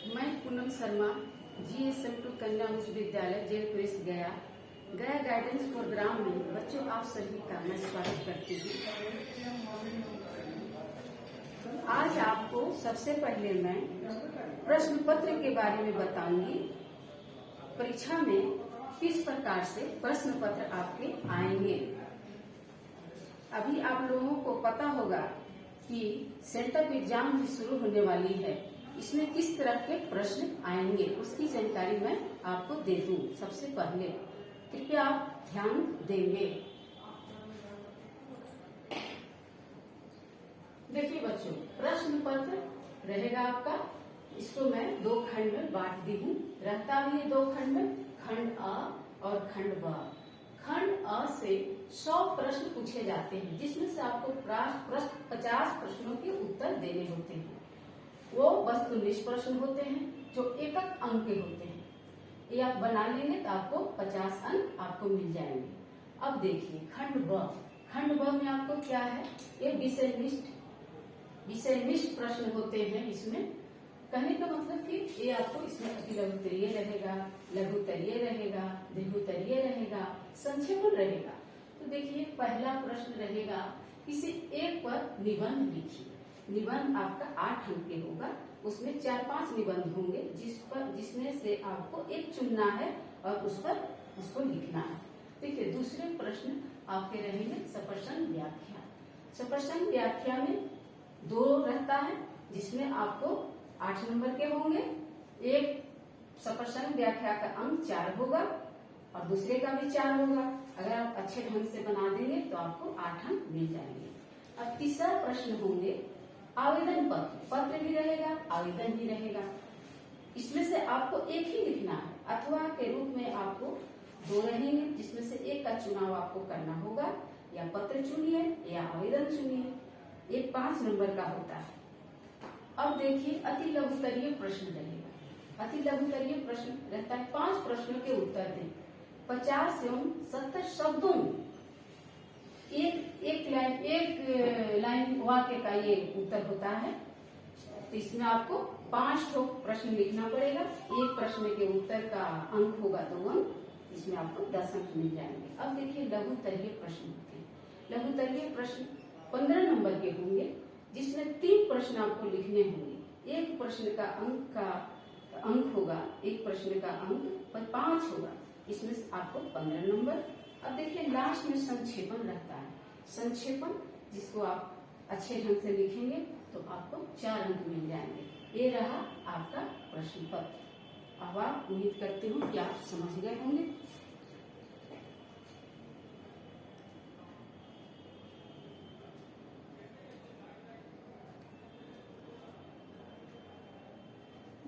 मैं पूनम शर्मा GSM2 कन्या उच्च विद्यालय जेल प्रेस गया गाइडेंस प्रोग्राम में बच्चों आप सभी का मैं स्वागत करती हूँ। आज आपको सबसे पहले मैं प्रश्न पत्र के बारे में बताऊंगी। परीक्षा में किस प्रकार से प्रश्न पत्र आपके आएंगे। अभी आप लोगों को पता होगा कि सेंटर एग्जाम भी शुरू होने वाली है, इसमें किस तरह के प्रश्न आएंगे उसकी जानकारी मैं आपको दे दूं। सबसे पहले कृपया आप ध्यान देंगे। देखिए बच्चों, प्रश्न पत्र रहेगा आपका, इसको मैं दो खंड में बांट दी हूँ। रहता भी है दो खंड में, खंड अ और खंड ब। खंड अ से 100 प्रश्न पूछे जाते हैं, जिसमें से आपको 50 प्रश्नों के उत्तर देने होते हैं। वो वस्तुनिष्ठ प्रश्न होते हैं जो एक अंक के होते हैं। ये आप बना लेंगे तो आपको 50 अंक आपको मिल जाएंगे। अब देखिए खंड ब। खंड ब में आपको क्या है, ये विषयनिष्ठ प्रश्न होते हैं। इसमें कहने का मतलब कि ये आपको इसमें अति लघुत्तरीय रहेगा, लघुत्तरीय रहेगा, दीर्घोत्तरीय रहेगा, संक्षेपण रहेगा। तो देखिए पहला प्रश्न रहेगा, किसी एक पर निबंध लिखिए। निबंध आपका 8 अंक के होगा, उसमें 4-5 निबंध होंगे जिसमें से आपको एक चुनना है और उस पर उसको लिखना है। देखिए दूसरे प्रश्न आपके रहेंगे सप्रश्न व्याख्या। सप्रश्न व्याख्या में 2 रहता है, जिसमें आपको 8 नंबर के होंगे। एक सप्रश्न व्याख्या का अंक 4 होगा और दूसरे का भी 4 होगा। अगर आप अच्छे ढंग से बना देंगे तो आपको 8 अंक मिल जाएंगे। अब तीसरा प्रश्न होंगे आवेदन पत्र। पत्र भी रहेगा, आवेदन भी रहेगा। इसमें से आपको एक ही लिखना है, अथवा के रूप में आपको 2 रहेंगे, जिसमें से एक का चुनाव आपको करना होगा। या पत्र चुनिए या आवेदन चुनिए। ये 5 नंबर का होता है। अब देखिए अति लघुत्तरीय प्रश्न रहेगा। अति लघुत्तरीय प्रश्न रहता है 5 प्रश्नों के उत्तर दें। 50 एवं 70 शब्दों एक लाइन वाक्य का ये उत्तर होता है। तो इसमें आपको 5 प्रश्न लिखना पड़ेगा। एक प्रश्न के उत्तर का अंक होगा 2 अंक, इसमें आपको 10 अंक मिल जाएंगे। अब देखिए लघुत्तरीय प्रश्न होते हैं। लघुत्तरीय प्रश्न 15 नंबर के होंगे, जिसमें 3 प्रश्न आपको लिखने होंगे। एक प्रश्न का अंक होगा, एक प्रश्न का अंक 5 होगा, इसमें आपको 15 नंबर। अब देखिए लास्ट में संक्षेपण रहता है। संक्षेपण जिसको आप अच्छे ढंग से लिखेंगे तो आपको 4 अंक मिल जाएंगे। ये रहा आपका प्रश्न पत्र। अब आप उम्मीद करती हूँ कि आप समझ गए होंगे।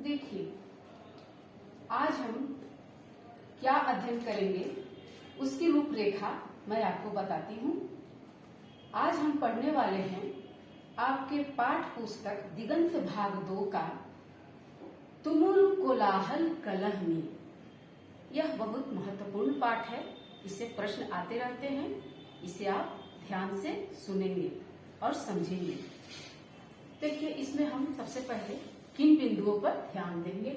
देखिए आज हम क्या अध्ययन करेंगे उसकी रूपरेखा मैं आपको बताती हूँ। आज हम पढ़ने वाले हैं आपके पाठ पुस्तक दिगंत भाग 2 का तुमुल कोलाहल कलह में। यह बहुत महत्वपूर्ण पाठ है, इससे प्रश्न आते रहते हैं। इसे आप ध्यान से सुनेंगे और समझेंगे। देखिए इसमें हम सबसे पहले किन बिंदुओं पर ध्यान देंगे।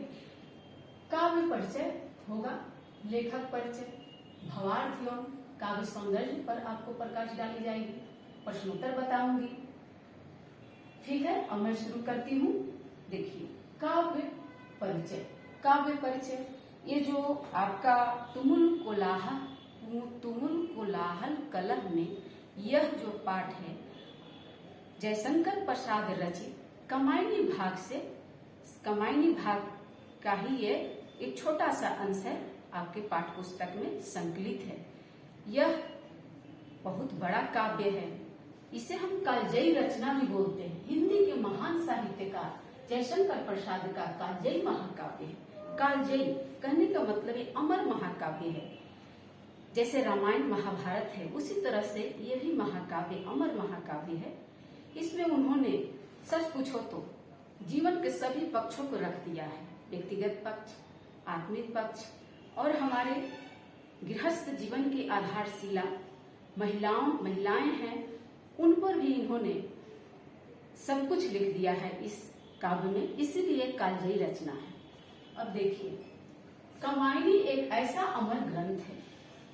काव्य परिचय होगा, लेखक परिचय, भावार्थ एवं काव्य सौंदर्य पर आपको प्रकाश डाली जाएगी। प्रश्नोत्तर बताऊंगी। ठीक है, अब मैं शुरू करती हूँ। देखिए काव्य परिचय। काव्य परिचय ये जो आपका तुमुल कोलाहल कलह में यह जो पाठ है जयशंकर प्रसाद रचित कमायनी भाग का ही ये एक छोटा सा अंश है, आपके पाठ पुस्तक में संकलित है। यह बहुत बड़ा काव्य है। इसे हम कालजयी रचना भी बोलते हैं। हिंदी के महान साहित्यकार जयशंकर प्रसाद का कालजयी महाकाव्य है। कालजयी कहने का मतलब ये अमर महाकाव्य है। जैसे रामायण महाभारत है, उसी तरह से ये भी महाकाव्य अमर महाकाव्य है। इसमें उन्होंने सच पूछो तो जीवन के सभी पक्षों को रख दिया है। व्यक्तिगत पक्ष, आत्मिक पक्ष और हमारे गृहस्थ जीवन की आधारशिला महिलाएं हैं, उन पर भी इन्होंने सब कुछ लिख दिया है इस काव्य में, इसीलिए कालजयी रचना है। अब देखिए, कामायनी एक ऐसा अमर ग्रंथ है,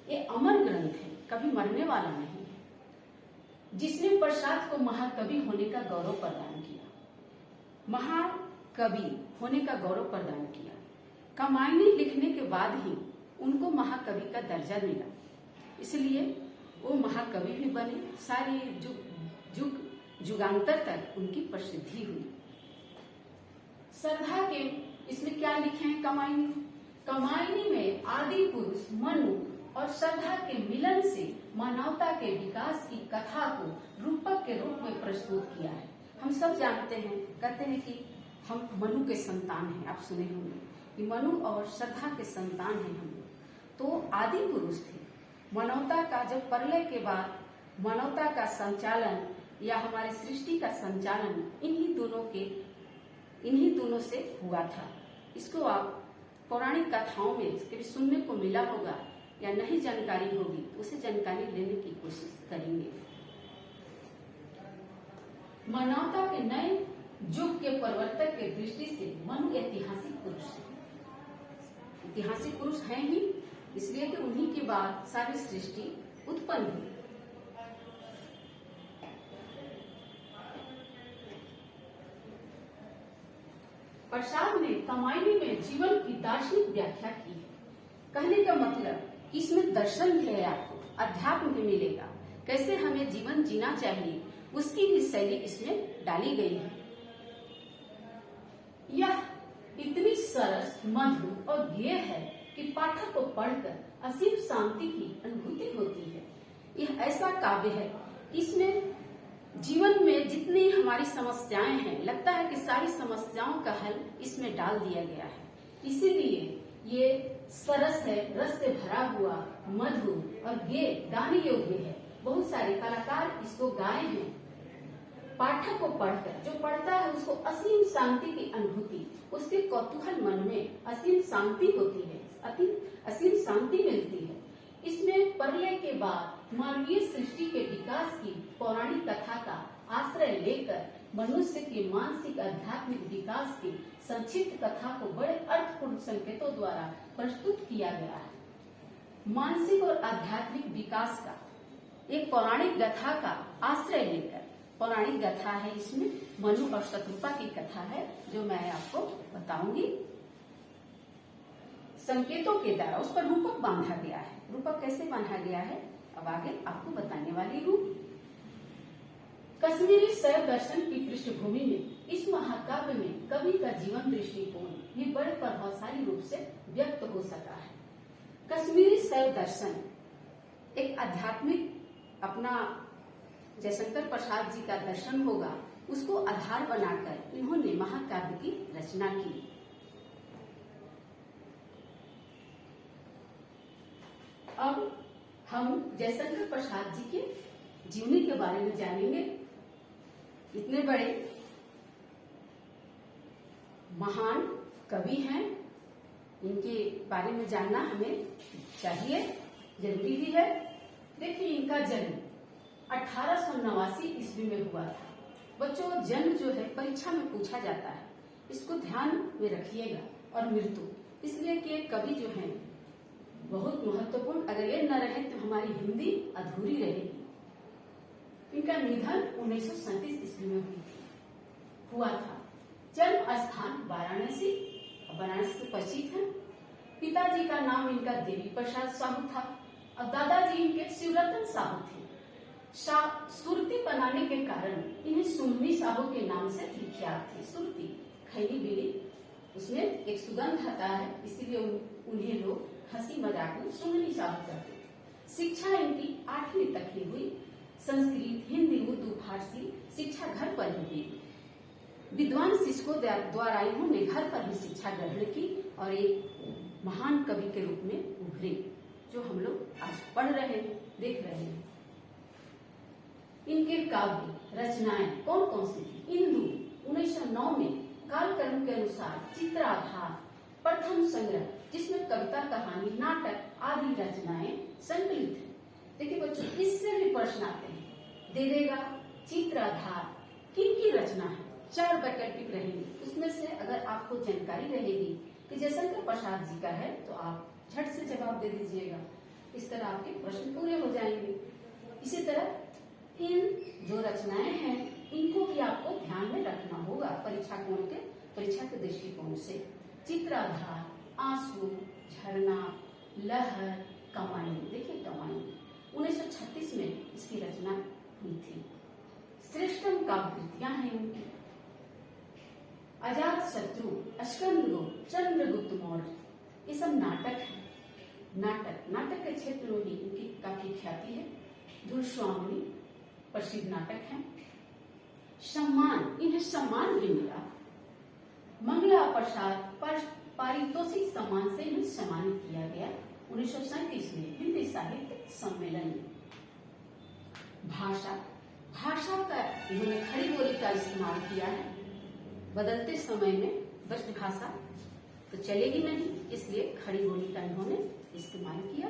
ये अमर ग्रंथ है, कभी मरने वाला नहीं है, जिसने प्रसाद को महाकवि होने का गौरव प्रदान किया, महाकवि होने का गौरव प्रदान किया। कामायनी लिखने के बाद ही उनको महाकवि का दर्जा मिला, इसलिए वो महाकवि भी बने, सारी जुगांतर तक उनकी प्रसिद्धि हुई। श्रद्धा के इसमें क्या लिखे हैं कामायनी? कामायनी में आदि पुरुष मनु और श्रद्धा के मिलन से मानवता के विकास की कथा को रूपक के रूप में प्रस्तुत किया है। हम सब जानते हैं, कहते हैं कि हम मनु के संतान हैं, आप सुने होंगे कि मनु और श्रद्धा के संतान हैं हम लोग। तो आदि पुरुष थे, मानवता का जब प्रलय के बाद मानवता का संचालन या हमारे सृष्टि का संचालन इन्हीं दोनों से हुआ था। इसको आप पौराणिक कथाओं में कभी सुनने को मिला होगा या नहीं जानकारी होगी, उसे जानकारी लेने की कोशिश करेंगे। मानवता के नए युग के प्रवर्तक के दृष्टि से मनु ऐतिहासिक पुरुष है। ऐतिहासिक पुरुष है ही इसलिए कि उन्हीं के बाद सारी सृष्टि उत्पन्न हुई। प्रसाद ने कामायनी में जीवन की दार्शनिक व्याख्या की है। कहने का मतलब कि इसमें दर्शन है, आपको अध्यात्म भी मिलेगा, कैसे हमें जीवन जीना चाहिए उसकी भी शैली इसमें डाली गई है। यह इतनी सरस, मधुर और गेय है कि पाठक को पढ़कर असीम शांति की अनुभूति होती है। यह ऐसा काव्य है, इसमें जीवन में जितनी हमारी समस्याएं हैं, लगता है कि सारी समस्याओं का हल इसमें डाल दिया गया है। इसीलिए ये सरस है, रस से भरा हुआ, मधुर और गेय, गाने योग्य है। बहुत सारे कलाकार इसको गाए हैं। पाठक को पढ़कर, जो पढ़ता है उसको असीम शांति की अनुभूति, उसके कौतूहल मन में असीम शांति होती है, असीम शांति मिलती है। इसमें प्रलय के बाद मानवीय सृष्टि के विकास की पौराणिक कथा का आश्रय लेकर मनुष्य के मानसिक आध्यात्मिक विकास की संक्षिप्त कथा को बड़े अर्थपूर्ण संकेतों द्वारा प्रस्तुत किया गया है। मानसिक और आध्यात्मिक विकास का एक पौराणिक गाथा का आश्रय लेकर, पौराणिक गाथा है, इसमें मनु और शतरूपा की कथा है जो मैं आपको बताऊंगी। संकेतों के द्वारा उस पर रूपक बांधा गया है। रूपक कैसे बांधा गया है अब आगे आपको बताने वाली हूँ। कश्मीरी शैव दर्शन की पृष्ठभूमि में इस महाकाव्य में कवि का जीवन दृष्टिकोण भी बड़े प्रभावशाली रूप से व्यक्त हो सका है। कश्मीरी शैव दर्शन एक आध्यात्मिक, अपना जयशंकर प्रसाद जी का दर्शन होगा, उसको आधार बनाकर इन्होंने महाकाव्य की रचना की। अब हम जयशंकर प्रसाद जी के जीवनी के बारे में जानेंगे। इतने बड़े महान कवि हैं, इनके बारे में जानना हमें चाहिए, जरूरी भी है। देखिए, इनका जन्म 1889 ईस्वी में हुआ था। बच्चों, जन्म जो है परीक्षा में पूछा जाता है, इसको ध्यान में रखिएगा। और मृत्यु, इसलिए कि कवि जो है बहुत महत्वपूर्ण, अगर ये न रहे तो हमारी हिंदी अधूरी रहेगी। इनका निधन 1937 ईस्वी में हुआ था। जन्म स्थान वाराणसी, वाराणसी से परिचित है। पिताजी का नाम इनका देवी प्रसाद साहू था और दादाजी इनके शिवरतन साहू थे। सुरती बनाने के कारण इन्हें सुमनी साहू के नाम से विख्यात थे। सुरती, खैनी बीड़ी, उसमें एक सुगंध आता है, इसीलिए उन्हें लोग हंसी मजाक में सुमनी साहू कहते थे। शिक्षा इनकी 8वीं तक ही हुई। संस्कृत, हिंदी, उर्दू, फारसी शिक्षा घर पर ही हुई। विद्वान शिक्षकों द्वारा इन्होंने घर पर भी शिक्षा ग्रहण की और एक महान कवि के रूप में उभरे, जो हम लोग आज पढ़ रहे हैं, देख रहे हैं। इनके काव्य रचनाएं कौन कौन सी थी? इंदु 1909 में कालक्रम के अनुसार चित्राधार प्रथम संग्रह, जिसमें कविता, कहानी, नाटक आदि रचनाएं संकलित है। देखिए बच्चों, इससे भी प्रश्न आते हैं, दे देगा चित्राधार किन की रचना है? 4 वैकल्पिक रहेंगे। उसमें से अगर आपको जानकारी रहेगी कि जयशंकर प्रसाद जी का है तो आप झट से जवाब दे दीजिएगा। इस तरह आपके प्रश्न पूरे हो जाएंगे। इसी तरह इन जो रचनाएं हैं इनको भी आपको ध्यान में रखना होगा परीक्षा के दृष्टिकोण से। चित्राधार, आंसू, झरना, लहर, कमाई। देखिए कमाई 1936 में इसकी रचना हुई थी। श्रेष्ठम काव्यकृतियां हैं उनकी। अजात शत्रु, अस्कंदगुप्त, चंद्रगुप्त मौर्य, ये सब नाटक है। नाटक के क्षेत्र में भी इनकी काफी ख्याति है। दुर्स्वामिनी प्रसिद्ध नाटक है। सम्मान, इन्हें सम्मान भी मिला। मंगला प्रसाद पारितोषिक सम्मान से इन्हें सम्मानित किया गया 1937 में हिंदी साहित्य सम्मेलन में। भाषा का इन्होंने खड़ी बोली का इस्तेमाल किया है। बदलते समय में ब्रजभाषा तो चलेगी नहीं, इसलिए खड़ी बोली का इन्होंने इस्तेमाल किया।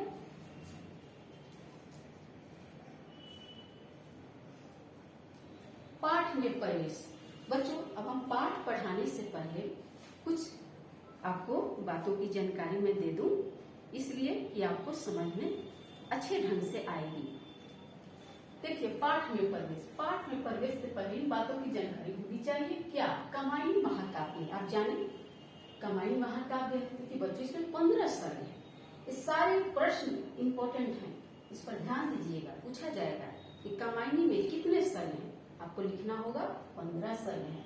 पाठ में प्रवेश। बच्चों, अब हम पाठ पढ़ाने से पहले कुछ आपको बातों की जानकारी मैं दे दूं, इसलिए कि आपको समझ में अच्छे ढंग से आएगी। देखिए, पाठ में प्रवेश से पहले इन बातों की जानकारी होनी चाहिए। क्या? कमायनी महाकाव्य। आप जाने कमायनी महाकाव्य कि बच्चों इसमें 15 सर्ग है। ये सारे प्रश्न इंपॉर्टेंट हैं, इस पर ध्यान दीजिएगा। पूछा जाएगा कि कमायनी में कितने सर्ग हैं, आपको लिखना होगा 15 सर्ग हैं।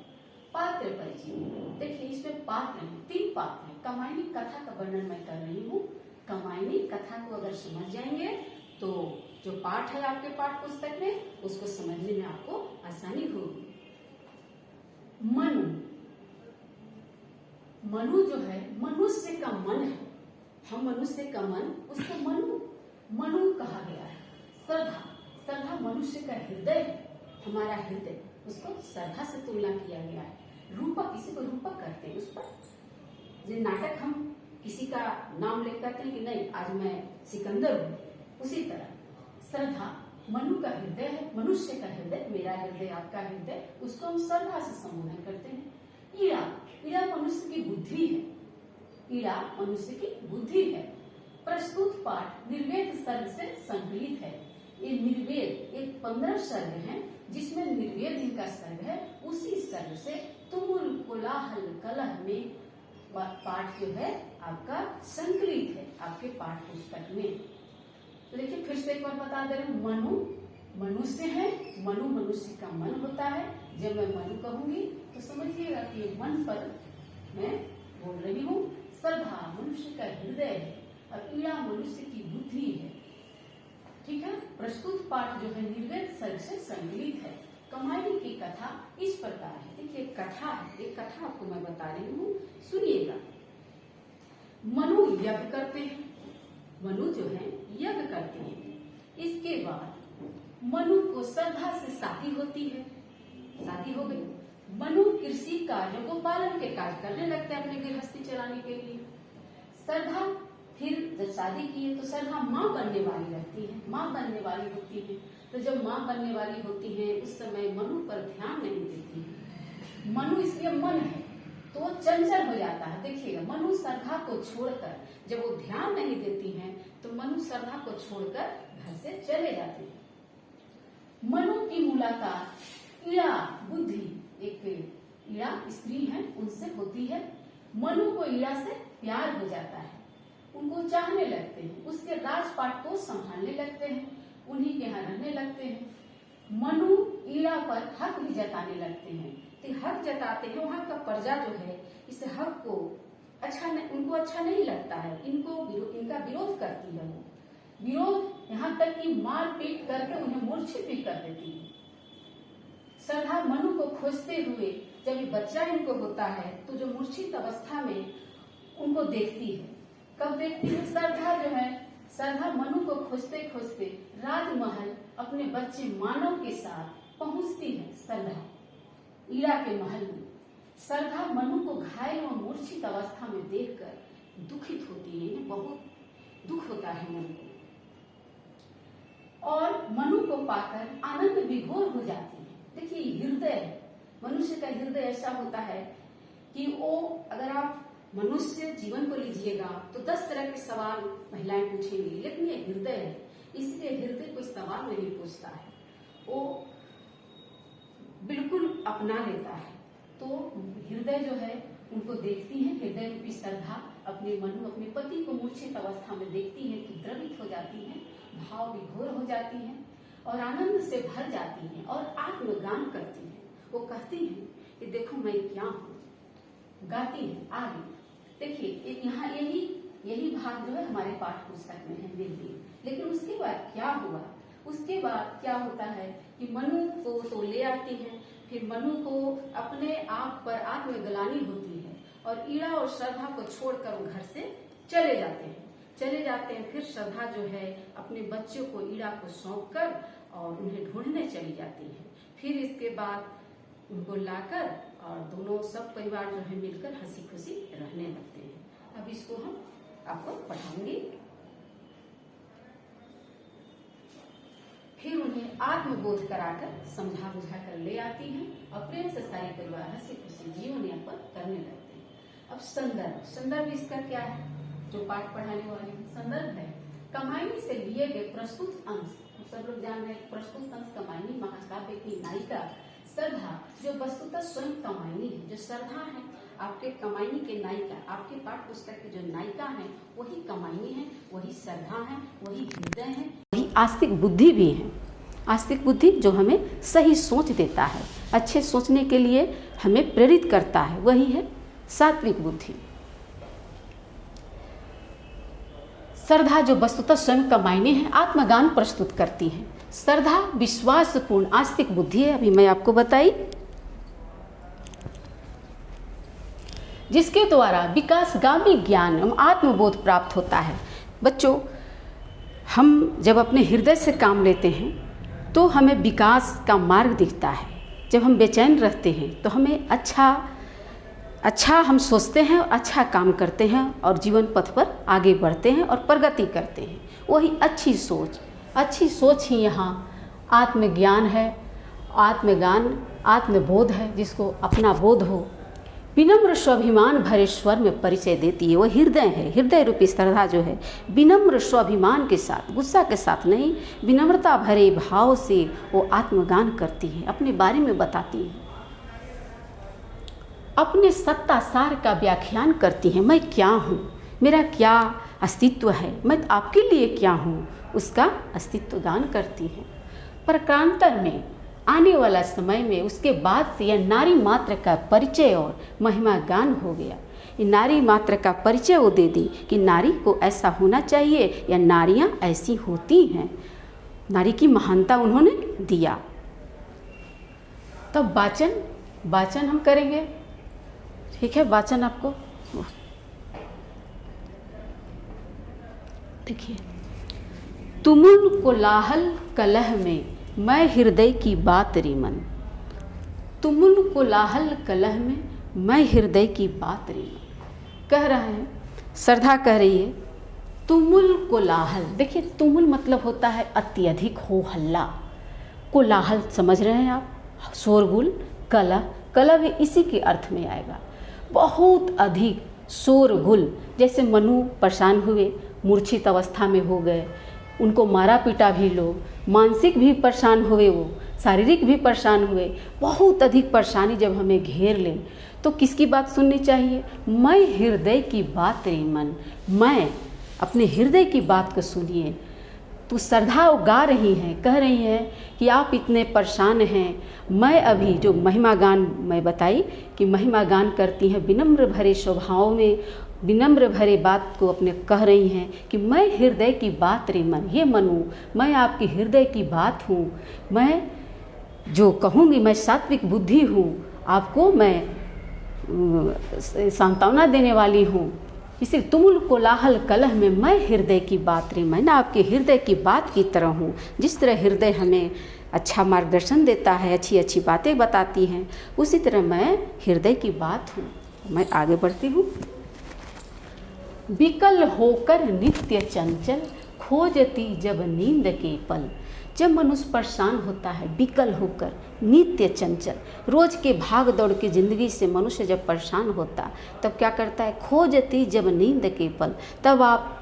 पात्र परिचय। देखिए, इसमें पात्र हैं, 3 पात्र हैं। कमायनी कथा का वर्णन मैं कर रही हूँ। कमायनी कथा को अगर समझ जाएंगे तो जो पाठ है आपके पाठ पुस्तक में उसको समझने में आपको आसानी होगी। मनु जो है मनुष्य का मन है। हम मनुष्य का मन, उसको मनु कहा गया है। श्रद्धा मनुष्य का हृदय है, हमारा हृदय, उसको श्रद्धा से तुलना किया गया है। रूपक, किसी को रूपक कहते हैं। उस पर जो नाटक हम किसी का नाम लेकर कहते हैं कि नहीं आज मैं सिकंदर हूँ, उसी तरह श्रद्धा मनु का हृदय है, मनुष्य का हृदय, मेरा हृदय, आपका हृदय, उसको हम श्रद्धा से संबोधन करते हैं। ईड़ा मनुष्य की बुद्धि है। ईड़ा मनुष्य की बुद्धि है। प्रस्तुत पाठ निर्वेद सर्ग से संकलित है। ये निर्वेद एक 15 सर्ग है, जिसमें निर्वेद इनका सर्ग है। उसी सर्ग से तुमुल कोलाहल कलह में पाठ जो है आपका संकलित है आपके पाठ पुस्तक में। तो देखिए, फिर से एक बार बता दे रही हूँ। मनु मनुष्य है, मनुष्य का मन होता है। जब मैं मनु कहूंगी तो समझिएगा कि मन पर मैं बोल रही हूँ। श्रद्धा मनुष्य का हृदय है और ईड़ा मनुष्य की बुद्धि है। ठीक है। प्रस्तुत पाठ जो है निर्वेद सर्ग से संकलित है। कमायनी की कथा इस प्रकार है। देखिए, कथा है, एक कथा आपको मैं बता रही हूँ, सुनिएगा। मनु यज्ञ करते हैं। मनु जो है यज्ञ करते हैं। इसके बाद मनु को श्रद्धा से शादी होती है। शादी हो गई। मनु कृषि कार्यों को पालन के कार्य करने लगते हैं अपने गृहस्थी चलाने के लिए। श्रद्धा फिर जब शादी की है तो श्रद्धा माँ बनने वाली रहती है, माँ बनने वाली होती है। तो जब माँ बनने वाली होती है उस समय मनु पर ध्यान नहीं देती है। मनु इसलिए मन है तो वो चंचल हो जाता है। देखिएगा, मनु श्रद्धा को छोड़कर जब वो ध्यान नहीं देती हैं तो मनु श्रद्धा को छोड़कर घर से चले जाते हैं। मनु की मुलाकात ईड़ा बुद्धि, एक ईड़ा स्त्री है, उनसे होती है। मनु को ईड़ा से प्यार हो जाता है, उनको चाहने लगते हैं, उसके राजपाट को संभालने लगते हैं, उन्हीं के यहाँ रहने लगते हैं। मनु ईड़ा पर हक भी जताने लगते हैं। तो हक जताते हैं, वहाँ का प्रजा जो है इस हक को उनको अच्छा नहीं लगता है, इनका विरोध करती है। वो विरोध यहाँ तक कि मार पीट करके उन्हें मूर्छित भी कर देती है। श्रद्धा मनु को खोजते हुए जब ये बच्चा इनको होता है तो जो मूर्छित अवस्था में उनको देखती है। कब देखती है? श्रद्धा मनु को खोजते खोजते राजमहल अपने बच्चे मानव के साथ पहुंचती है। श्रद्धा ईड़ा के महल में श्रद्धा मनु को घायल और मूर्छित अवस्था में देखकर दुखित होती है। बहुत दुख होता है मनु को, और मनु को पाकर आनंद विभोर हो जाती है। देखिए, हृदय है, मनुष्य का हृदय ऐसा होता है कि वो, अगर आप मनुष्य जीवन को लीजिएगा तो 10 तरह के सवाल महिलाएं पूछेंगी, लेकिन ये हृदय है, इसलिए हृदय कोई सवाल नहीं पूछता है, वो बिल्कुल अपना लेता है। तो हृदय जो है उनको देखती है, हृदय रूपी श्रद्धा अपने मनु अपने पति को मूर्छित अवस्था में देखती है कि द्रवित हो जाती है, भाव विभोर हो जाती है और आनंद से भर जाती है और आत्मगान करती है। वो कहती है कि देखो मैं क्या हूँ, गाती है। आगे देखिए, यहाँ यही भाग जो है हमारे पाठ पुस्तक में है बिल्कुल, लेकिन उसके बाद क्या हुआ, उसके बाद क्या होता है कि मनु को तो ले आती है, फिर मनु को अपने आप पर आत्मग्लानि होती है और ईड़ा और श्रद्धा को छोड़कर वो घर से चले जाते हैं। फिर श्रद्धा जो है अपने बच्चों को ईड़ा को सौंप कर और उन्हें ढूंढने चली जाती है। फिर इसके बाद उनको लाकर और दोनों सब परिवार जो है मिलकर हंसी खुशी रहने लगते हैं। अब इसको हम आपको पढ़ाएंगे। फिर उन्हें आत्मबोध कराकर समझा बुझा कर ले आती हैं और प्रेम से सारे परिवार हंसी खुशी जीवन यापन करने लगते हैं। अब संदर्भ इसका क्या है, जो पाठ पढ़ाने वाले संदर्भ है कमायनी से लिए गए प्रस्तुत अंश। सब लोग जान रहे हैं प्रस्तुत अंश कमायनी महाकाव्य की नायिका श्रद्धा, जो वस्तुतः स्वयं कमायनी है, जो श्रद्धा है आपके कमायनी के नायिका, आपके पाठ पुस्तक की जो नायिका है वही कमायनी है, वही श्रद्धा है, वही हृदय है, वही आस्तिक बुद्धि भी है। आस्तिक बुद्धि जो हमें सही सोच देता है, अच्छे सोचने के लिए हमें प्रेरित करता है, वही है सात्विक बुद्धि। श्रद्धा जो वस्तुतः स्वयं कमायनी है, आत्मगान प्रस्तुत करती है। श्रद्धा विश्वासपूर्ण आस्तिक बुद्धि है, अभी मैं आपको बताई, जिसके द्वारा विकासगामी ज्ञान एवं आत्मबोध प्राप्त होता है। बच्चों, हम जब अपने हृदय से काम लेते हैं तो हमें विकास का मार्ग दिखता है। जब हम बेचैन रहते हैं तो हमें अच्छा हम सोचते हैं और अच्छा काम करते हैं और जीवन पथ पर आगे बढ़ते हैं और प्रगति करते हैं। वही अच्छी सोच ही यहाँ आत्मज्ञान है, आत्मगान, आत्मबोध है, जिसको अपना बोध हो, विनम्र स्वाभिमान भरे स्वर में परिचय देती है। वो हृदय है, हृदय रूपी श्रद्धा जो है विनम्र स्वाभिमान के साथ, गुस्सा के साथ नहीं, विनम्रता भरे भाव से वो आत्मगान करती है, अपने बारे में बताती है, अपने सत्ता सार का व्याख्यान करती है। मैं क्या हूँ, मेरा क्या अस्तित्व है, मैं आपके लिए क्या हूँ, उसका अस्तित्व गान करती है। प्रकारांतर में आने वाला समय में उसके बाद से यह नारी मात्र का परिचय और महिमा गान हो गया। ये नारी मात्र का परिचय वो दे दी कि नारी को ऐसा होना चाहिए या नारियां ऐसी होती हैं, नारी की महानता उन्होंने दिया। तब वाचन हम करेंगे, ठीक है। वाचन आपको देखिए, तुमुल कोलाहल कलह में मैं हृदय की बात रीमन। तुमुल कोलाहल कलह में मैं हृदय की बात रीमन कह रहा है, श्रद्धा कह रही है तुमुल कोलाहल। देखिए, तुमुल मतलब होता है अत्यधिक हो हल्ला, कोलाहल समझ रहे हैं आप, शोरगुल, कलह भी इसी के अर्थ में आएगा। बहुत अधिक शोरगुल, जैसे मनु परेशान हुए, मूर्छित अवस्था में हो गए, उनको मारा पीटा भी लोग, मानसिक भी परेशान हुए, वो शारीरिक भी परेशान हुए। बहुत अधिक परेशानी जब हमें घेर ले तो किसकी बात सुननी चाहिए? मैं हृदय की बात रे मन, मैं अपने हृदय की बात को सुनिए। तो श्रद्धा गा रही हैं, कह रही हैं कि आप इतने परेशान हैं, मैं अभी जो महिमा गान मैं बताई कि महिमा गान करती हैं, विनम्र भरे स्वभाव में विनम्र भरे बात को अपने कह रही हैं कि मैं हृदय की बात रे मन, ये मनु मैं आपकी हृदय की बात हूँ, मैं जो कहूँगी मैं सात्विक बुद्धि हूँ, आपको मैं सांत्वना देने वाली हूँ। इसे तुमुल कोलाहल कलह में मैं हृदय की बात रे, मैं ना आपके हृदय की बात की तरह हूँ। जिस तरह हृदय हमें अच्छा मार्गदर्शन देता है, अच्छी अच्छी बातें बताती हैं, उसी तरह मैं हृदय की बात हूँ। मैं आगे बढ़ती हूँ। विकल होकर नित्य चंचल खोजती जब नींद के पल, जब मनुष्य परेशान होता है, विकल होकर, नित्य चंचल, रोज के भाग दौड़ की जिंदगी से मनुष्य जब परेशान होता तब क्या करता है, खोजती जब नींद के पल, तब आप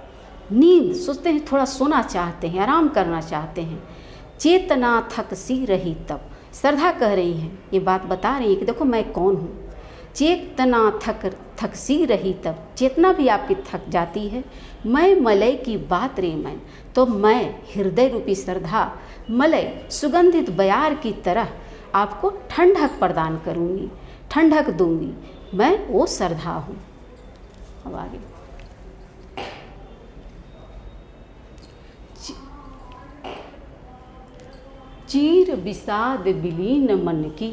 नींद सोचते हैं, थोड़ा सोना चाहते हैं, आराम करना चाहते हैं। चेतना थक सी रही तब, श्रद्धा कह रही हैं, ये बात बता रही है कि देखो मैं कौन हूँ। चेतना थक सी रही तब, चेतना भी आपकी थक जाती है। मैं मलय की बात रे मैं, तो मैं हृदय रूपी श्रद्धा मलय सुगंधित बयार की तरह आपको ठंडक प्रदान करूँगी, ठंडक दूंगी। मैं वो श्रद्धा हूँ। अब आगे, चीर विषाद विलीन मन की,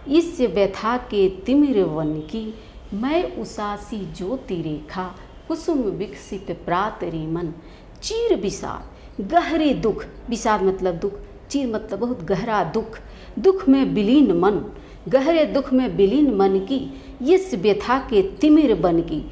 इस व्यथा के तिमिर वन की, मैं उसासी ज्योति रेखा, कुसुम विकसित प्रात रे मन। चीर विषाद, गहरे दुख, विषाद मतलब दुख, चीर मतलब बहुत गहरा दुख, दुख में विलीन मन, गहरे दुख में विलीन मन की, इस व्यथा के तिमिर बन की।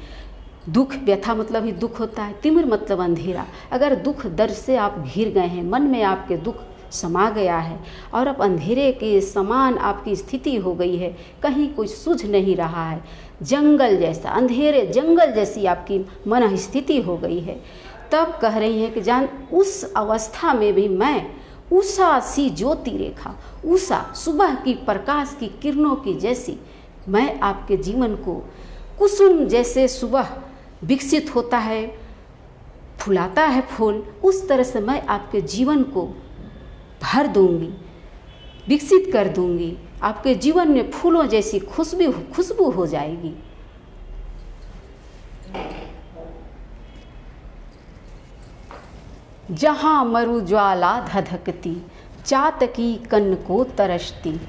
दुख, व्यथा मतलब ही दुख होता है, तिमिर मतलब अंधेरा। अगर दुख दर्द से आप घिर गए हैं, मन में आपके दुख समा गया है और अब अंधेरे के समान आपकी स्थिति हो गई है, कहीं कुछ सूझ नहीं रहा है, जंगल जैसा, अंधेरे जंगल जैसी आपकी मन स्थिति हो गई है, तब कह रही हैं कि जान उस अवस्था में भी मैं उषा सी ज्योति रेखा, उषा सुबह की प्रकाश की किरणों की जैसी मैं आपके जीवन को, कुसुम जैसे सुबह विकसित होता है, फुलाता है फूल, उस तरह से मैं आपके जीवन को भर दूंगी, विकसित कर दूंगी। आपके जीवन में फूलों जैसी खुशबू हो जाएगी। जहाँ मरु ज्वाला धधकती, चातकी कन को तरसती,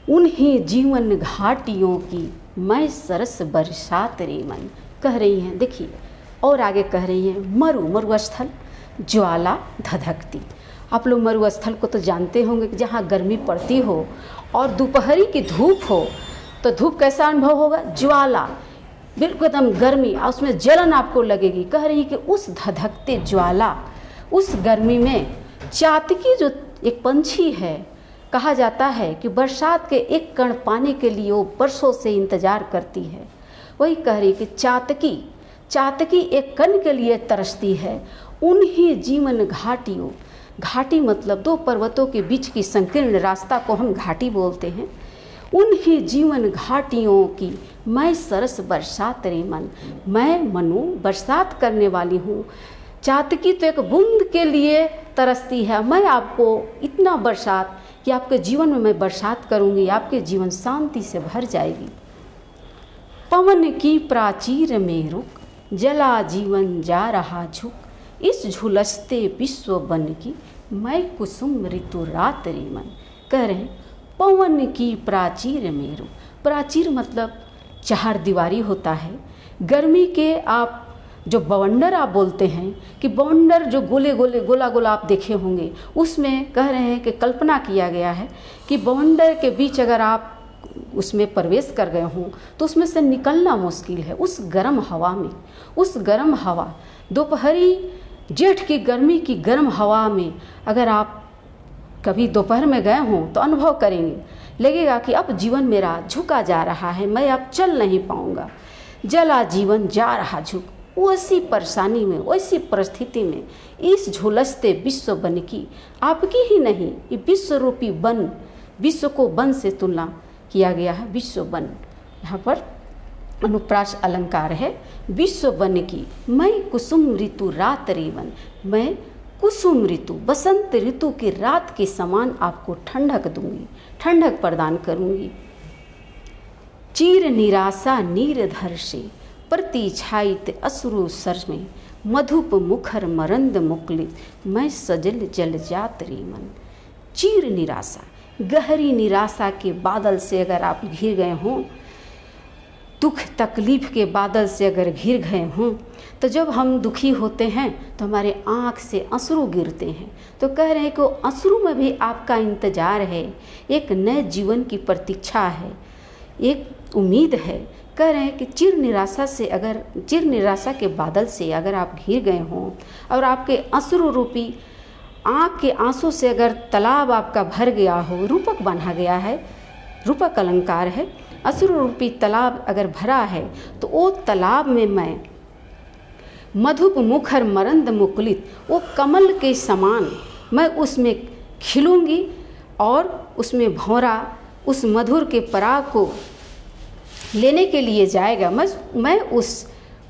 उन्हीं जीवन घाटियों की मैं सरस बरसात रे मन। कह रही हैं, देखिए और आगे कह रही हैं, मरुस्थल, ज्वाला धधकती। आप लोग मरुस्थल को तो जानते होंगे कि जहाँ गर्मी पड़ती हो और दोपहरी की धूप हो, तो धूप कैसा अनुभव होगा, ज्वाला, बिल्कुल एकदम गर्मी, और उसमें जलन आपको लगेगी। कह रही कि उस धधकते ज्वाला, उस गर्मी में चातकी जो एक पंछी है, कहा जाता है कि बरसात के एक कण पाने के लिए वो बरसों से इंतजार करती है। वही कह रही कि चातकी एक कण के लिए तरसती है। उन्हीं जीवन घाटियों, घाटी मतलब दो पर्वतों के बीच की संकीर्ण रास्ता को हम घाटी बोलते हैं। उन्हीं जीवन घाटियों की मैं सरस बरसात रे मन, मैं मनु बरसात करने वाली हूँ। चातकी तो एक बूंद के लिए तरसती है, मैं आपको इतना बरसात कि आपके जीवन में मैं बरसात करूँगी, आपके जीवन शांति से भर जाएगी। पवन की प्राचीर में रुक, जला जीवन जा रहा झुक, इस झुलसते विश्व बन की मैं कुसुम ऋतु रात रे मन। कह रहे हैं पवन की प्राचीर में रुक, प्राचीर मतलब चार दीवारी होता है। गर्मी के आप जो बवंडर आप बोलते हैं कि बवंडर जो गोला आप देखे होंगे, उसमें कह रहे हैं कि कल्पना किया गया है कि बवंडर के बीच अगर आप उसमें प्रवेश कर गए हों तो उसमें से निकलना मुश्किल है। उस गर्म हवा में, उस गर्म हवा, दोपहरी जेठ की गर्मी की गर्म हवा में अगर आप कभी दोपहर में गए हों तो अनुभव करेंगे, लगेगा कि अब जीवन मेरा झुका जा रहा है, मैं अब चल नहीं पाऊंगा। जला जीवन जा रहा झुक, वैसी परेशानी में, वैसी परिस्थिति में इस झुलसते विश्व बन की, आपकी ही नहीं, ये विश्व रूपी वन, विश्व को वन से तुलना किया गया है। विश्व वन, यहाँ पर अनुप्रास अलंकार है। विश्व वन की मैं कुसुम ऋतु रात रे वन, मैं कुसुम ऋतु, बसंत ऋतु की रात के समान आपको ठंडक दूंगी, ठंडक प्रदान करूंगी। चीर निराशा नीरधर से, प्रति छाइत अश्रु सर में, मधुप मुखर मरंद मुकुलित, मैं सजल जल जात रे मन। चीर निराशा, गहरी निराशा के बादल से अगर आप घिर गए हों, दुख तकलीफ के बादल से अगर घिर गए हों, तो जब हम दुखी होते हैं तो हमारे आँख से अश्रु गिरते हैं। तो कह रहे हैं कि अश्रु में भी आपका इंतजार है, एक नए जीवन की प्रतीक्षा है, एक उम्मीद है। कह रहे हैं कि चिर निराशा से, अगर चिर निराशा के बादल से अगर आप घिर गए हों और आपके अश्रु रूपी आँख के आंसू से अगर तालाब आपका भर गया हो, रूपक बना गया है, रूपक अलंकार है, असुर रूपी तालाब अगर भरा है तो वो तालाब में मैं मधुप मुखर मरंद मुकुलित, वो कमल के समान मैं उसमें खिलूँगी और उसमें भौरा उस मधुर के पराग को लेने के लिए जाएगा। मैं उस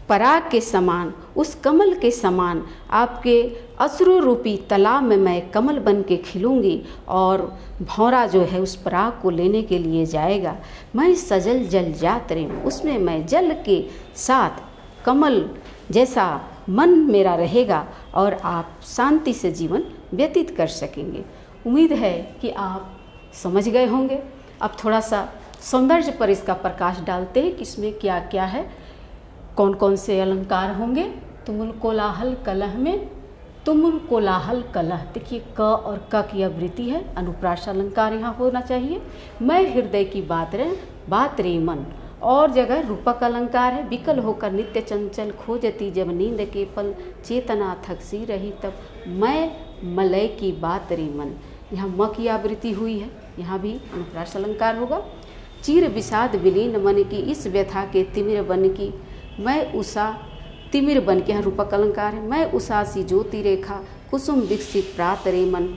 पराग के समान, उस कमल के समान आपके अश्रु रूपी तालाब में मैं कमल बन के खिलूँगी और भौरा जो है उस पराग को लेने के लिए जाएगा। मैं सजल जल जातरे, उसमें मैं जल के साथ कमल जैसा मन मेरा रहेगा और आप शांति से जीवन व्यतीत कर सकेंगे। उम्मीद है कि आप समझ गए होंगे। अब थोड़ा सा सौंदर्य पर इसका प्रकाश डालते हैं कि इसमें क्या क्या है, कौन कौन से अलंकार होंगे। तुमुल कोलाहल कलह में तुमुल कोलाहल कलह, देखिए क और क की आवृत्ति है, अनुप्रास अलंकार यहाँ होना चाहिए। मैं हृदय की बात रे मन, और जगह रूपक अलंकार है। विकल होकर नित्य चंचल खोजती जब नींद के पल, चेतना थक सी रही तब, मैं मलय की बात रे मन, यहाँ म की आवृत्ति हुई है, यहाँ भी अनुप्रास अलंकार होगा। चीर विषाद विलीन मन की, इस व्यथा के तिमिर बन की, मैं उषा तिमिर बन के, यहाँ रूपक अलंकार है। मैं उषा सी ज्योति रेखा, कुसुम विकसित प्रात रे मन,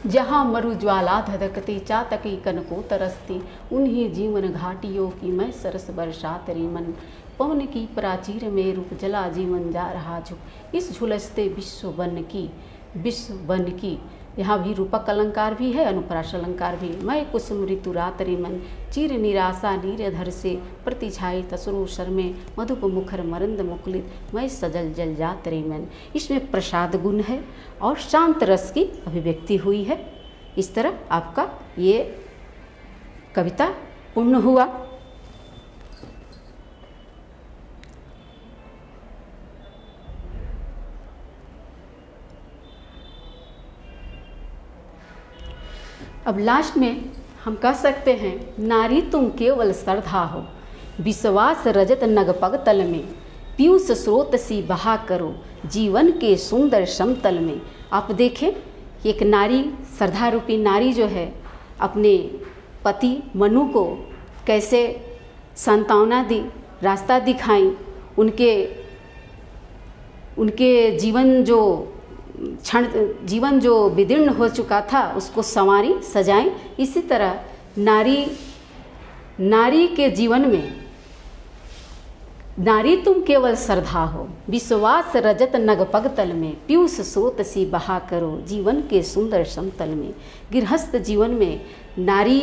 जहाँ मरु ज्वाला धधकती, चातकी कनको तरसती, उन्हीं जीवन घाटियों की मैं सरस बरसात रे मन, पवन की प्राचीर में रूप जला जीवन जा रहा झुक, इस झुलसते विश्व बन की, यहाँ भी रूपक अलंकार भी है, अनुप्रास अलंकार भी। मैं कुसुम ऋतु रात रे मन, चीर निराशा नीरधर से, प्रतिछाई तसरो शर में, मधुप मुखर मरंद मुकुलित, मैं सजल जल जात रे मन। इसमें प्रसाद गुण है और शांत रस की अभिव्यक्ति हुई है। इस तरह आपका ये कविता पूर्ण हुआ। अब लास्ट में हम कह सकते हैं, नारी तुम केवल श्रद्धा हो, विश्वास रजत नगपग तल में, पीयूष स्रोत सी बहा करो, जीवन के सुंदर समतल में। आप देखें एक नारी, श्रद्धा रूपी नारी जो है, अपने पति मनु को कैसे सांत्वना दी, रास्ता दिखाई, उनके जीवन जो विदीर्ण हो चुका था उसको संवारी सजाई। इसी तरह नारी के जीवन में, नारी तुम केवल श्रद्धा हो, विश्वास रजत नगपग तल में, पीयूष स्रोत सी बहा करो, जीवन के सुंदर समतल में। गृहस्थ जीवन में नारी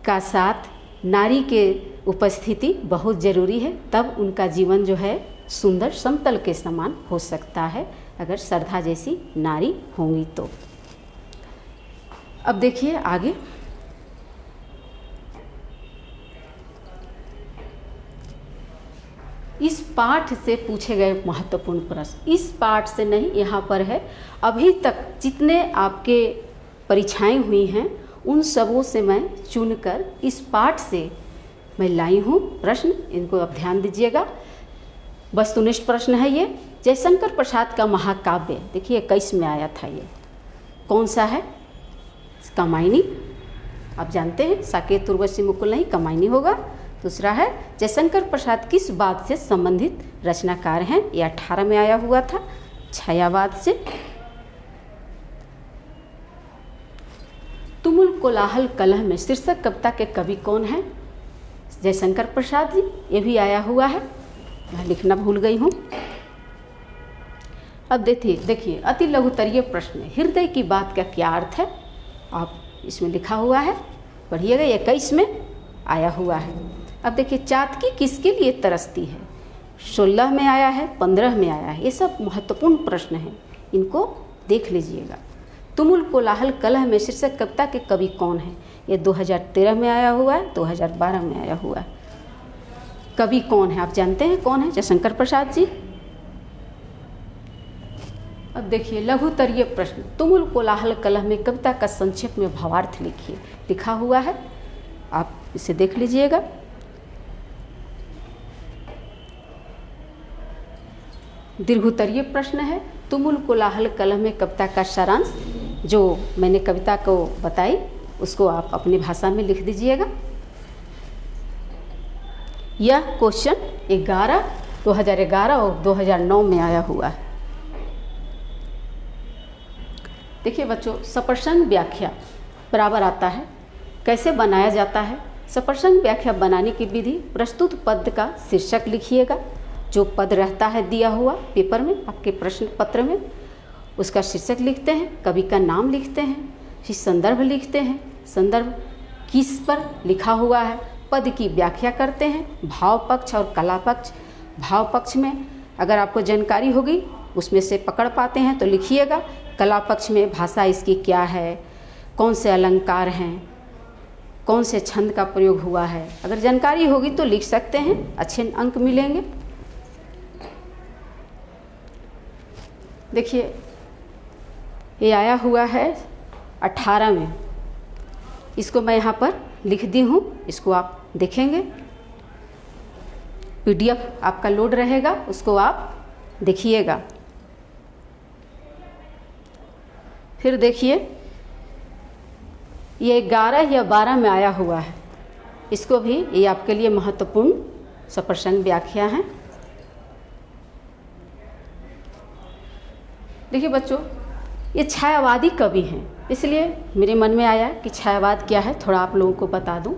का साथ, नारी के उपस्थिति बहुत ज़रूरी है, तब उनका जीवन जो है सुंदर समतल के समान हो सकता है, अगर श्रद्धा जैसी नारी होंगी तो। अब देखिए आगे, इस पाठ से पूछे गए महत्वपूर्ण प्रश्न, इस पाठ से नहीं, यहाँ पर है अभी तक जितने आपके परीक्षाएं हुई हैं उन सबों से मैं चुनकर इस पाठ से मैं लाई हूँ प्रश्न। इनको अब ध्यान दीजिएगा। वस्तुनिष्ठ प्रश्न है ये। जयशंकर प्रसाद का महाकाव्य देखिए 21 में आया था, ये कौन सा है? कामायनी। आप जानते हैं साकेत उर्वशी मुकुल नहीं, कामायनी होगा। दूसरा है जयशंकर प्रसाद किस वाद से संबंधित रचनाकार हैं? ये 18 में आया हुआ था, छायावाद से। तुमुल कोलाहल कलह में शीर्षक कविता के कवि कौन हैं? जयशंकर प्रसाद जी। ये भी आया हुआ है, मैं लिखना भूल गई हूँ। अब देखिए अति लघुतरीय प्रश्न, हृदय की बात का क्या अर्थ है? आप इसमें लिखा हुआ है, पढ़िएगा, 21 में आया हुआ है। अब देखिए चातकी किसके लिए तरसती है? 16 में आया है, 15 में आया है। ये सब महत्वपूर्ण प्रश्न हैं, इनको देख लीजिएगा। तुमुल कोलाहल कलह में शीर्षक कविता के कवि कौन है? ये 2013 में आया हुआ है, 2012 में आया हुआ है। कवि कौन है? आप जानते हैं कौन है? जयशंकर प्रसाद जी। अब देखिए लघुतरीय प्रश्न, तुमुल कोलाहल कलह में कविता का संक्षेप में भावार्थ लिखिए। लिखा हुआ है, आप इसे देख लीजिएगा। दीर्घोत्तरीय प्रश्न है, तुमुल कोलाहल कलह में कविता का सारांश जो मैंने कविता को बताई उसको आप अपनी भाषा में लिख दीजिएगा। यह क्वेश्चन 2011 और 2009 में आया हुआ है। देखिए बच्चों, सप्रसंग व्याख्या बराबर आता है, कैसे बनाया जाता है। सप्रसंग व्याख्या बनाने की विधि, प्रस्तुत पद का शीर्षक लिखिएगा, जो पद रहता है दिया हुआ पेपर में, आपके प्रश्न पत्र में, उसका शीर्षक लिखते हैं, कवि का नाम लिखते हैं, फिर संदर्भ लिखते हैं, संदर्भ किस पर लिखा हुआ है, पद की व्याख्या करते हैं, भाव पक्ष और कला पक्ष। भाव पक्ष में अगर आपको जानकारी होगी उसमें से पकड़ पाते हैं तो लिखिएगा। कला पक्ष में भाषा इसकी क्या है, कौन से अलंकार हैं, कौन से छंद का प्रयोग हुआ है, अगर जानकारी होगी तो लिख सकते हैं, अच्छे अंक मिलेंगे। देखिए ये आया हुआ है 18 में, इसको मैं यहाँ पर लिख दी हूँ, इसको आप देखेंगे। PDF आपका लोड रहेगा, उसको आप देखिएगा। फिर देखिए ये 11 या 12 में आया हुआ है, इसको भी, ये आपके लिए महत्वपूर्ण सप्रसंग व्याख्या है। देखिए बच्चों, ये छायावादी कवि हैं, इसलिए मेरे मन में आया कि छायावाद क्या है थोड़ा आप लोगों को बता दूं।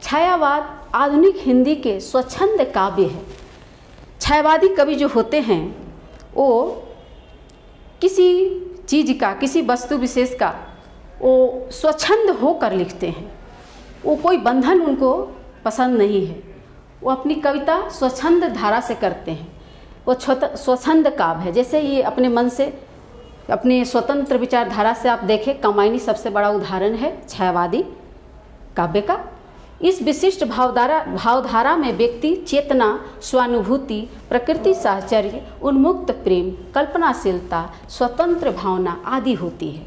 छायावाद आधुनिक हिंदी के स्वच्छंद काव्य है। छायावादी कवि जो होते हैं वो किसी चीज़ का, किसी वस्तु विशेष का वो स्वच्छंद होकर लिखते हैं, वो कोई बंधन उनको पसंद नहीं है, वो अपनी कविता स्वच्छंद धारा से करते हैं, वो स्वच्छंद काव्य है। जैसे ये अपने मन से, अपने स्वतंत्र विचारधारा से आप देखें, कामायनी सबसे बड़ा उदाहरण है छायावादी काव्य का। इस विशिष्ट भावधारा में व्यक्ति चेतना, स्वानुभूति, प्रकृति साहचर्य, उन्मुक्त प्रेम, कल्पनाशीलता, स्वतंत्र भावना आदि होती है।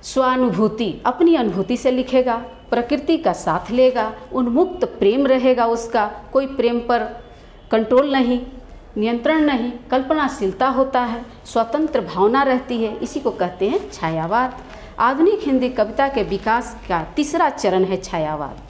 स्वानुभूति अपनी अनुभूति से लिखेगा, प्रकृति का साथ लेगा, उन्मुक्त प्रेम रहेगा उसका, कोई प्रेम पर कंट्रोल नहीं, नियंत्रण नहीं, कल्पनाशीलता होता है, स्वतंत्र भावना रहती है, इसी को कहते हैं छायावाद। आधुनिक हिंदी कविता के विकास का तीसरा चरण है छायावाद।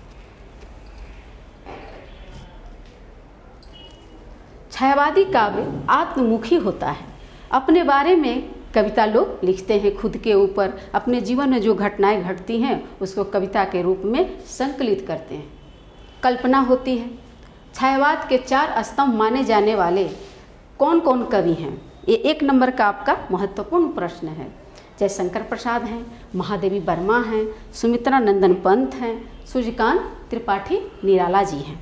छायावादी काव्य आत्ममुखी होता है, अपने बारे में कविता लोग लिखते हैं, खुद के ऊपर, अपने जीवन में जो घटनाएं घटती हैं उसको कविता के रूप में संकलित करते हैं। कल्पना होती है। छायावाद के 4 स्तंभ माने जाने वाले कौन कौन कवि हैं, ये 1 नंबर का आपका महत्वपूर्ण प्रश्न है। जयशंकर प्रसाद हैं, महादेवी वर्मा हैं, सुमित्रा नंदन पंत हैं, सूर्यकांत त्रिपाठी निराला जी हैं।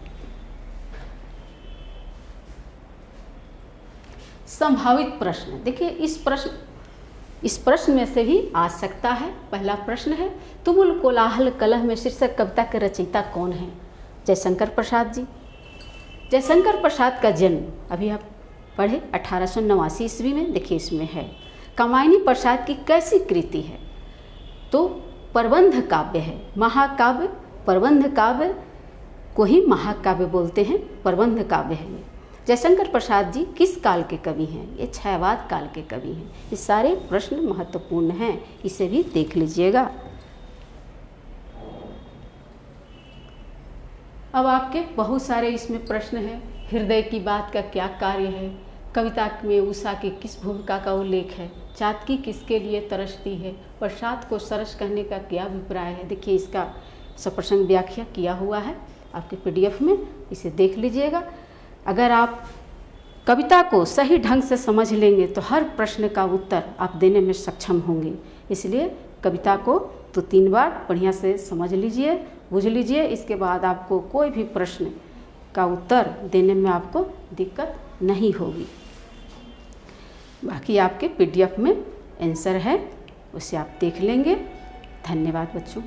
संभावित प्रश्न, देखिए इस प्रश्न में से भी आ सकता है। पहला प्रश्न है, तुमुल कोलाहल कलह में शीर्षक कविता के रचयिता कौन है? जयशंकर प्रसाद जी। जयशंकर प्रसाद का जन्म अभी आप पढ़े 1889 ईस्वी में। देखिए इसमें है, कामायनी प्रसाद की कैसी कृति है? तो प्रबंध काव्य है, महाकाव्य। प्रबंध काव्य को ही महाकाव्य बोलते हैं, प्रबंध काव्य है ये। जयशंकर प्रसाद जी किस काल के कवि हैं? ये छायावाद काल के कवि हैं। ये सारे प्रश्न महत्वपूर्ण हैं, इसे भी देख लीजिएगा। अब आपके बहुत सारे इसमें प्रश्न हैं। हृदय की बात का क्या कार्य है? कविता में उषा की किस भूमिका का उल्लेख है? चातकी किसके लिए तरसती है? प्रसाद को सरस कहने का क्या अभिप्राय है? देखिए इसका सप्रसंग व्याख्या किया हुआ है आपके PDF में, इसे देख लीजिएगा। अगर आप कविता को सही ढंग से समझ लेंगे तो हर प्रश्न का उत्तर आप देने में सक्षम होंगे। इसलिए कविता को तो 3 बार बढ़िया से समझ लीजिए, बुझ लीजिए, इसके बाद आपको कोई भी प्रश्न का उत्तर देने में आपको दिक्कत नहीं होगी। बाकी आपके PDF में आंसर है, उसे आप देख लेंगे। धन्यवाद बच्चों।